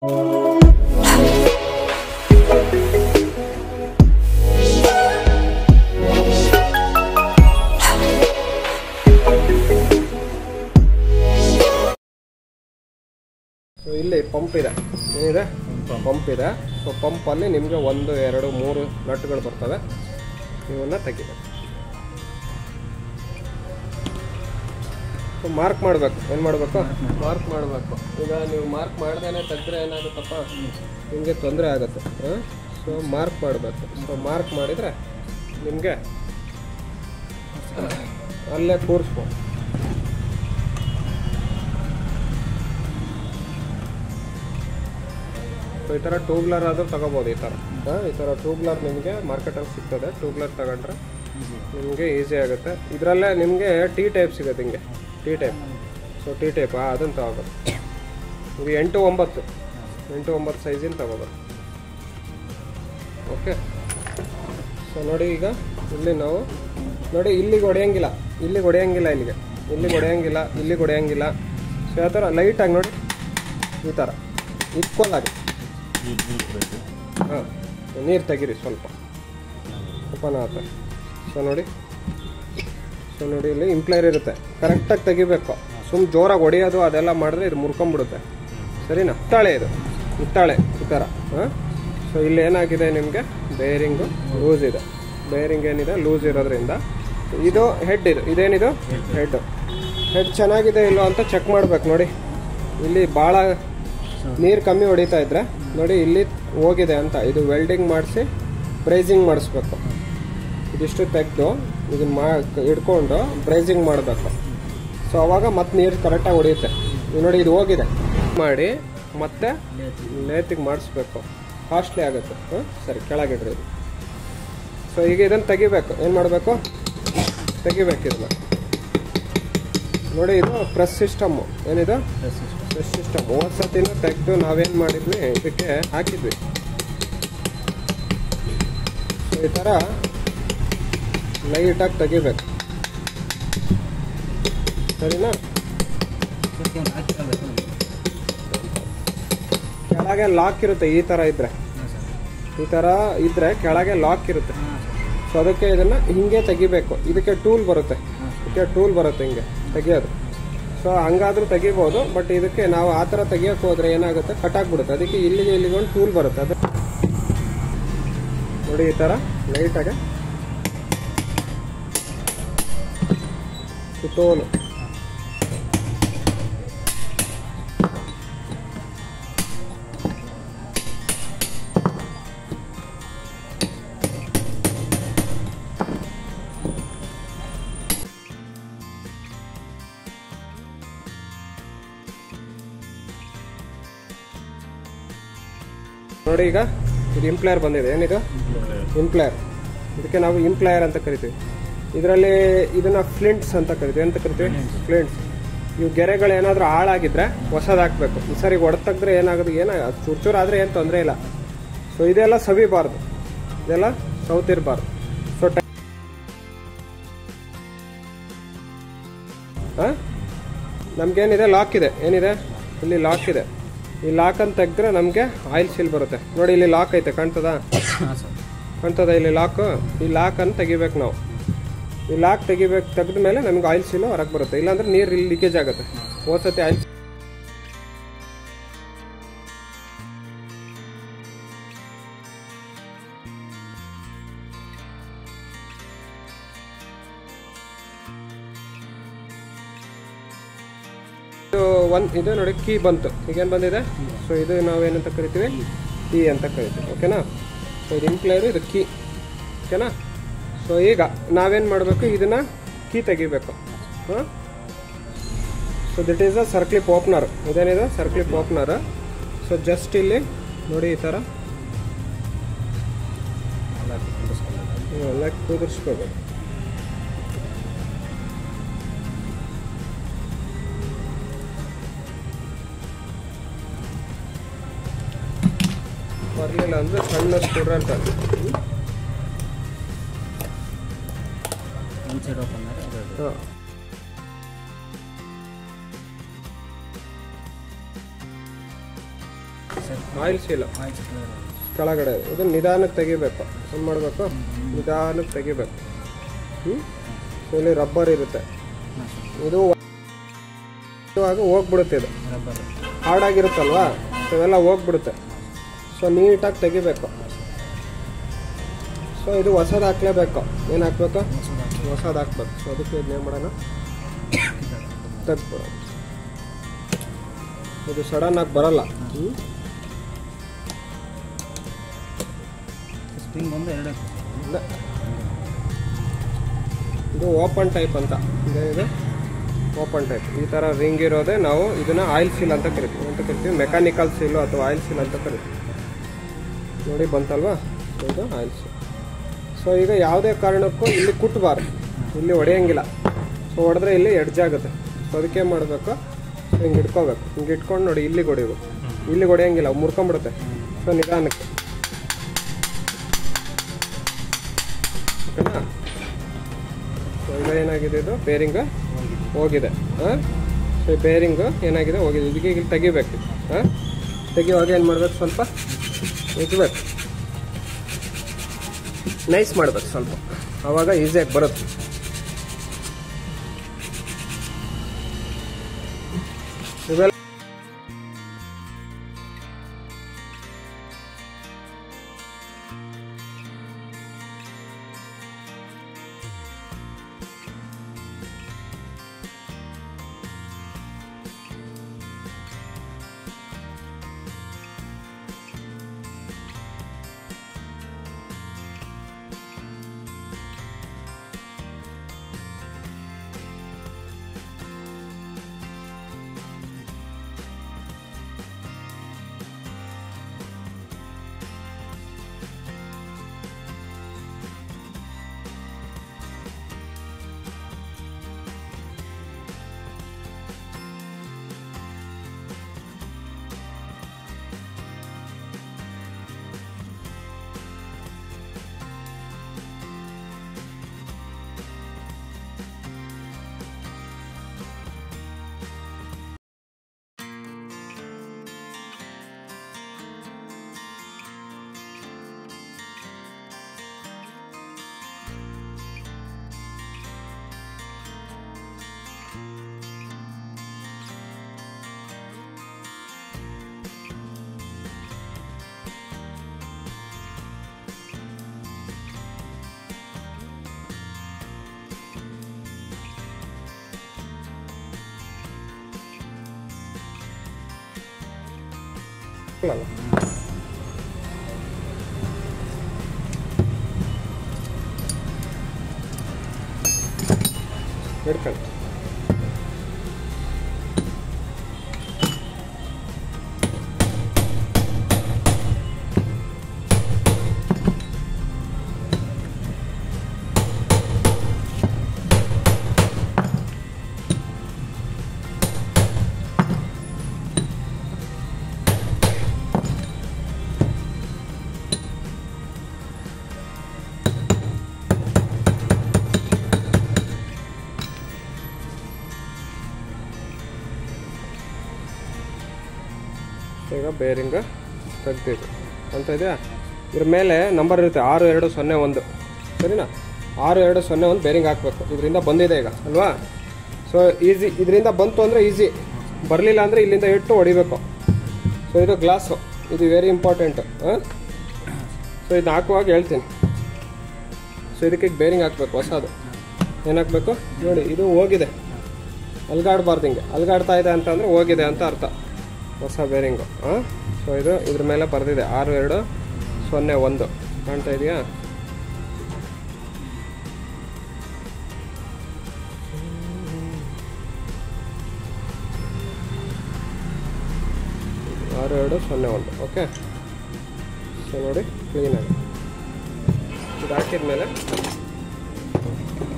So ಇಲ್ಲಿ pump ಇದೆ, ಏನಿದೆ ಪಂಪ್ ಇದೆ. ಸೊ ಪಂಪಲ್ಲಿ ನಿಮಗೆ 1 2 3 ನಟ್ಗಳು ಬರ್ತವೆ. ಇವನ್ನ ತೆಗಿಬೇಕು. ಸೊ ಮಾರ್ಕ್ ಮಾಡಬೇಕು. ಏನು ಮಾಡಬೇಕು? ಮಾರ್ಕ್ ಮಾಡಬೇಕು. ಈಗ ನೀವು ಮಾರ್ಕ್ ಮಾಡ್ದೇನೆ ತೆಗೆದ್ರೆ ಏನಾಗುತ್ತಪ್ಪ, ನಿಮಗೆ ತೊಂದರೆ ಆಗುತ್ತೆ. ಸೊ ಮಾರ್ಕ್ ಮಾಡಬೇಕು. ಸೊ ಮಾರ್ಕ್ ಮಾಡಿದರೆ ನಿಮಗೆ ಅಲ್ಲೇ ಕೂರಿಸ್ಬೋದು. ಸೊ ಈ ಥರ ಟ್ಯೂಬ್ಲರ್ ಆದರೂ ತಗೋಬೋದು. ಈ ಥರ ಟ್ಯೂಬ್ಲರ್ ನಿಮಗೆ ಮಾರ್ಕೆಟಲ್ಲಿ ಸಿಗ್ತದೆ. ಟ್ಯೂಬ್ಲರ್ ತಗೊಂಡ್ರೆ ನಿಮಗೆ ಈಸಿ ಆಗುತ್ತೆ. ಇದರಲ್ಲೇ ನಿಮಗೆ ಟಿ ಟೈಪ್ ಸಿಗುತ್ತೆ, ಹಿಂಗೆ T type. So T type ಅದನ್ನು ತಗೋಬೋದು. ಇದು 8-9 ಸೈಜಿನ ತಗೋಬೋದು. ಓಕೆ. ಸೊ ನೋಡಿ, ಈಗ ಇಲ್ಲಿ ನಾವು ನೋಡಿ, ಇಲ್ಲಿಗೆ ಹೊಡೆಯೋಂಗಿಲ್ಲ, ಇಲ್ಲಿಗೆ ಹೊಡೆಯೋಂಗಿಲ್ಲ. ಸೊ ಯಾವ ಥರ ಲೈಟಾಗಿ ನೋಡಿ, ಈ ಥರ ಈಕ್ವಲ್ ಆಗಿ ಹಾಂ ನೀರು ತೆಗೀರಿ ಸ್ವಲ್ಪ ಓಪನ್ ಆಗುತ್ತೆ. ಸೊ ನೋಡಿ ಇಲ್ಲಿ ಇಂಪ್ಲೈರ್ ಇರುತ್ತೆ, ಕರೆಕ್ಟಾಗಿ ತೆಗಿಬೇಕು. ಸುಮ್ಮನೆ ಜೋರಾಗಿ ಹೊಡೆಯೋದು ಅದೆಲ್ಲ ಮಾಡಿದ್ರೆ ಇದು ಮುರ್ಕೊಂಬಿಡುತ್ತೆ. ಸರಿನಾ? ಇತ್ತಾಳೆ ಈ ಥರ. ಸೊ ಇಲ್ಲಿ ಏನಾಗಿದೆ, ನಿಮಗೆ ಬೇರಿಂಗು ಲೂಸ್ ಇದೆ. ಬೇರಿಂಗ್ ಏನಿದೆ ಲೂಸ್ ಇರೋದ್ರಿಂದ ಇದು ಹೆಡ್, ಇದೇನಿದು ಹೆಡ್ ಚೆನ್ನಾಗಿದೆ ಇಲ್ಲೋ ಅಂತ ಚೆಕ್ ಮಾಡ್ಬೇಕು. ನೋಡಿ, ಇಲ್ಲಿ ಭಾಳ ನೀರು ಕಮ್ಮಿ ಹೊಡಿತಾ ಇದ್ರೆ ನೋಡಿ ಇಲ್ಲಿ ಹೋಗಿದೆ ಅಂತ. ಇದು ವೆಲ್ಡಿಂಗ್ ಮಾಡಿಸಿ ಬ್ರೇಸಿಂಗ್ ಮಾಡಿಸ್ಬೇಕು. ಇದಿಷ್ಟು ತೆಗೆದು ಇದನ್ನ ಹಿಡ್ಕೊಂಡು ಬ್ರೇಸಿಂಗ್ ಮಾಡಬೇಕು. ಸೊ ಅವಾಗ ಮತ್ತೆ ನೀರು ಕರೆಕ್ಟಾಗಿ ಹೊಡೆಯುತ್ತೆ. ನೋಡಿ, ಇದು ಹೋಗಿದೆ ಮಾಡಿ ಮತ್ತೆ ಲೇತಿಗೆ ಮಾಡಿಸ್ಬೇಕು. ಕಾಸ್ಟ್ಲಿ ಆಗುತ್ತೆ. ಸರಿ, ಕೆಳಗಿಡ್ರಿ ಇದು. ಸೊ ಈಗ ಇದನ್ನು ತೆಗಿಬೇಕು. ಏನು ಮಾಡಬೇಕು? ತೆಗಿಬೇಕು ಇದನ್ನ. ನೋಡಿ, ಇದು ಪ್ರೆಸ್ ಸಿಸ್ಟಮ್ಮು. ಏನಿದು? Press system. 30 ಸತಿನೂ ತೆಗೆದು ನಾವೇನು ಮಾಡಿದ್ವಿ, ಇದಕ್ಕೆ ಹಾಕಿದ್ವಿ. ಸೊ ಈ ಥರ ಲೈಟಾಗಿ ತೆಗಿಬೇಕು. ಸರಿನಾ? ಕೆಳಗೆ ಲಾಕ್ ಇರುತ್ತೆ. ಈ ಥರ ಇದ್ರೆ ಕೆಳಗೆ ಲಾಕ್ ಇರುತ್ತೆ. ಸೊ ಅದಕ್ಕೆ ಇದನ್ನು ಹಿಂಗೆ ತೆಗಿಬೇಕು. ಇದಕ್ಕೆ ಟೂಲ್ ಬರುತ್ತೆ, ಹಿಂಗೆ ತೆಗಿಯೋದು. ಸೊ ಹಂಗಾದ್ರೂ ತೆಗಿಬೋದು. ಬಟ್ ಇದಕ್ಕೆ ನಾವು ಆ ಥರ ತೆಗಿಯೋಕೆ ಹೋದ್ರೆ ಏನಾಗುತ್ತೆ, ಕಟ್ಟಾಗ್ಬಿಡುತ್ತೆ. ಅದಕ್ಕೆ ಇಲ್ಲಿಗೆ ಒಂದು ಟೂಲ್ ಬರುತ್ತೆ. ಅದು ನೋಡಿ, ಈ ಥರ ಲೈಟಾಗಿ ಸುತ್ತೋಲು. ನೋಡಿ, ಈಗ ಇದು ಇಂಪ್ಲೈರ್ ಬಂದಿದೆ. ಏನಿದು? ಇಂಪ್ಲೈರ್. ಇದಕ್ಕೆ ನಾವು ಇಂಪ್ಲೈರ್ ಅಂತ ಕರಿತೀವಿ. ಇದರಲ್ಲಿ ಇದನ್ನ ಫ್ಲಿಂಟ್ಸ್ ಅಂತ ಕರಿತೀವಿ. ಫ್ಲಿಂಟ್ಸ್. ಇವು ಗೆರೆಗಳು ಏನಾದರೂ ಹಾಳಾಗಿದ್ರೆ ಹೊಸದು ಹಾಕಬೇಕು. ಈ ಸರಿ ಹೊಡೆತಗ್ದ್ರೆ ಏನಾಗೋದು, ಚೂರು ಆದರೆ ಏನು ತೊಂದರೆ ಇಲ್ಲ. ಸೊ ಇದೆಲ್ಲ ಸವಿಬಾರ್ದು, ಇದೆಲ್ಲ ಸೌತಿರಬಾರ್ದು. ಸೊ ನಮ್ಗೇನಿದೆ, ಲಾಕ್ ಇದೆ. ಏನಿದೆ? ಇಲ್ಲಿ ಲಾಕ್ ಇದೆ. ಈ ಲಾಕ್ ಅಂತ ತೆಗೆದ್ರೆ ನಮಗೆ ಆಯಿಲ್ ಸೀಲ್ ಬರುತ್ತೆ. ನೋಡಿ, ಇಲ್ಲಿ ಲಾಕ್ ಐತೆ, ಕಾಣ್ತದ ಇಲ್ಲಿ ಲಾಕು. ಈ ಲಾಕನ್ನು ತೆಗಿಬೇಕು ನಾವು. ಈ ಲಾಕ್ ತೆಗೆದ ಮೇಲೆ ನಮ್ಗೆ ಆಯಿಲ್ ಸೀಲು ಹೊರಗೆ ಬರುತ್ತೆ. ಇಲ್ಲಾಂದ್ರೆ ನೀರು ಇಲ್ಲಿ ಲೀಕೇಜ್ ಆಗುತ್ತೆ. ಹೋದ್ಸತಿ ಆಯಿಲ್ ಇದು ನೋಡಿ, ಕೀ ಬಂತು. ಈಗೇನು ಬಂದಿದೆ? ಸೊ ಇದು ನಾವೇನಂತ ಕರಿತೀವಿ? ಕೀ ಅಂತ ಕರಿತೀವಿ. ಓಕೆನಾ? ಸೊ ಇದು ಇಂಪ್ಲೈರು, ಇದು ಕೀ. ಓಕೆನಾ? ಸೊ ಈಗ ನಾವೇನು ಮಾಡಬೇಕು, ಇದನ್ನ ಕೀ ತೆಗಿಬೇಕು. So this is a circlip opener. ಇದೇನಿದೆ? Circlip opener. ಸೊ ಜಸ್ಟ್ ಇಲ್ಲಿ ನೋಡಿ, ಈ ಥರ ಎಲ್ಲ ಕುದಿಸ್ಕೋಬೇಕು. ಬರಲಿಲ್ಲ ಅಂದರೆ ಸಣ್ಣ ಸ್ಕ್ರೂ ಅಂತ. ಹಾಂ, ಆಯಿಲ್ ಸೀಲು ಕೆಳಗಡೆ ಇದು ನಿಧಾನಕ್ಕೆ ತೆಗಿಬೇಕು. ಏನು ಮಾಡಬೇಕು? ನಿಧಾನಕ್ಕೆ ತೆಗಿಬೇಕು. ಸೊ ಇಲ್ಲಿ ರಬ್ಬರ್ ಇರುತ್ತೆ. ಇದು ಇವಾಗ ಹೋಗ್ಬಿಡುತ್ತೆ. ಇದು ಹಾರ್ಡಾಗಿರುತ್ತಲ್ವಾ, ಸೊ ಇವೆಲ್ಲ ಹೋಗ್ಬಿಡುತ್ತೆ. ಸೊ ನೀಟಾಗಿ ತೆಗಿಬೇಕು. ಸೊ ಇದು ಹೊಸದು ಹಾಕ್ಲೇಬೇಕು. ಏನು ಹಾಕ್ಬೇಕು? ಹೊಸದು ಹಾಕ್ಬೇಕು. ಸೊ ಅದಕ್ಕೆ ಇದನ್ನೇನು ಮಾಡೋಣ, ತೆಗ್ದ್ಬಿಡೋಣ. ಇದು ಸಡನ್ನಾಗಿ ಬರಲ್ಲ. ಇಲ್ಲ, ಇದು ಓಪನ್ ಟೈಪ್ ಅಂತ. ಇದು ಓಪನ್ ಟೈಪ್. ಈ ಥರ ರಿಂಗ್ ಇರೋದೇ ನಾವು ಇದನ್ನು ಆಯಿಲ್ ಸೀಲ್ ಅಂತ ಕರಿತೀವಿ. ಮೆಕ್ಯಾನಿಕಲ್ ಸೀಲು ಅಥವಾ ಆಯಿಲ್ ಸೀಲ್ ಅಂತ ಕರಿತೀವಿ. ನೋಡಿ ಬಂತಲ್ವಾ, ಇದು ಆಯಿಲ್ ಸೀಲ್. ಸೊ ಈಗ ಯಾವುದೇ ಕಾರಣಕ್ಕೂ ಇಲ್ಲಿ ಕುಟ್ಟಬಾರ್ದು, ಇಲ್ಲಿ ಹೊಡೆಯಂಗಿಲ್ಲ. ಸೊ ಹೊಡೆದ್ರೆ ಇಲ್ಲಿ ಎಡ್ಜ್ ಆಗುತ್ತೆ. ಸೊ ಅದಕ್ಕೆ ಏನು ಮಾಡಬೇಕು, ಹಿಂಗೆ ಇಟ್ಕೋಬೇಕು. ಹಿಂಗೆ ಇಟ್ಕೊಂಡು ನೋಡಿ ಇಲ್ಲಿಗೆ ಹೊಡಿಬೇಕು. ಇಲ್ಲಿಗೆ ಹೊಡೆಯಂಗಿಲ್ಲ, ಮುರ್ಕೊಂಬಿಡುತ್ತೆ. ಸೊ ನಿಧಾನಕ್ಕೆ, ಓಕೆನಾ? ಸೊ ಈಗ ಏನಾಗಿದೆ, ಇದು ಬೇರಿಂಗ್ ಹೋಗಿದೆ. ಸೊ ಈ ಬೇರಿಂಗು ಏನಾಗಿದೆ, ಹೋಗಿದೆ. ಇದಕ್ಕೆ ಇಲ್ಲಿ ತೆಗಿಬೇಕು. ತೆಗಿಯುವಾಗ ಏನು ಮಾಡಬೇಕು, ಸ್ವಲ್ಪ ಇಟ್ಬೇಕು, ನೈಸ್ ಮಾಡಬೇಕು ಸ್ವಲ್ಪ. ಆವಾಗ ಈಸಿಯಾಗಿ ಬರುತ್ತೆ. ಇವೆಲ್ಲ ಹಿಡ್ಕೊಂಡು ಈಗ ಬೇರಿಂಗ್ ತೆಗ್ದಿದ್ದು ಅಂತ ಇದೆಯಾ. ಇದ್ರ ಮೇಲೆ ನಂಬರ್ ಇರುತ್ತೆ 6201, ಸರಿನಾ? 6201 ಬೇರಿಂಗ್ ಹಾಕಬೇಕು. ಇದರಿಂದ ಬಂದಿದೆ ಈಗ ಅಲ್ವಾ? ಸೊ ಈಸಿ, ಇದರಿಂದ ಬಂತು ಅಂದರೆ ಈಸಿ, ಬರಲಿಲ್ಲ ಅಂದರೆ ಇಲ್ಲಿಂದ ಇಟ್ಟು ಹೊಡಿಬೇಕು. ಸೊ ಇದು ಗ್ಲಾಸು, ಇದು ವೆರಿ ಇಂಪಾರ್ಟೆಂಟು. ಸೊ ಇದು ಹಾಕುವಾಗ ಹೇಳ್ತೀನಿ. ಸೊ ಇದಕ್ಕೆ ಬೇರಿಂಗ್ ಹಾಕಬೇಕು ಹೊಸದು. ಏನು ಹಾಕಬೇಕು ನೋಡಿ, ಇದು ಹೋಗಿದೆ, ಅಲ್ಗಾಡಬಾರ್ದು. ಹಿಂಗೆ ಅಲ್ಗಾಡ್ತಾ ಇದೆ ಅಂತಂದರೆ ಹೋಗಿದೆ ಅಂತ ಅರ್ಥ. ಹೊಸ ಬೇರಿಂಗು. ಸೊ ಇದು ಇದ್ರ ಮೇಲೆ ಬರೆದಿದೆ 6201, ಕಾಣ್ತಾ ಇದೆಯಾ? ಓಕೆ. ಸೊ ನೋಡಿ ಕ್ಲೀನಾಗಿ ಇದು ಹಾಕಿದ ಮೇಲೆ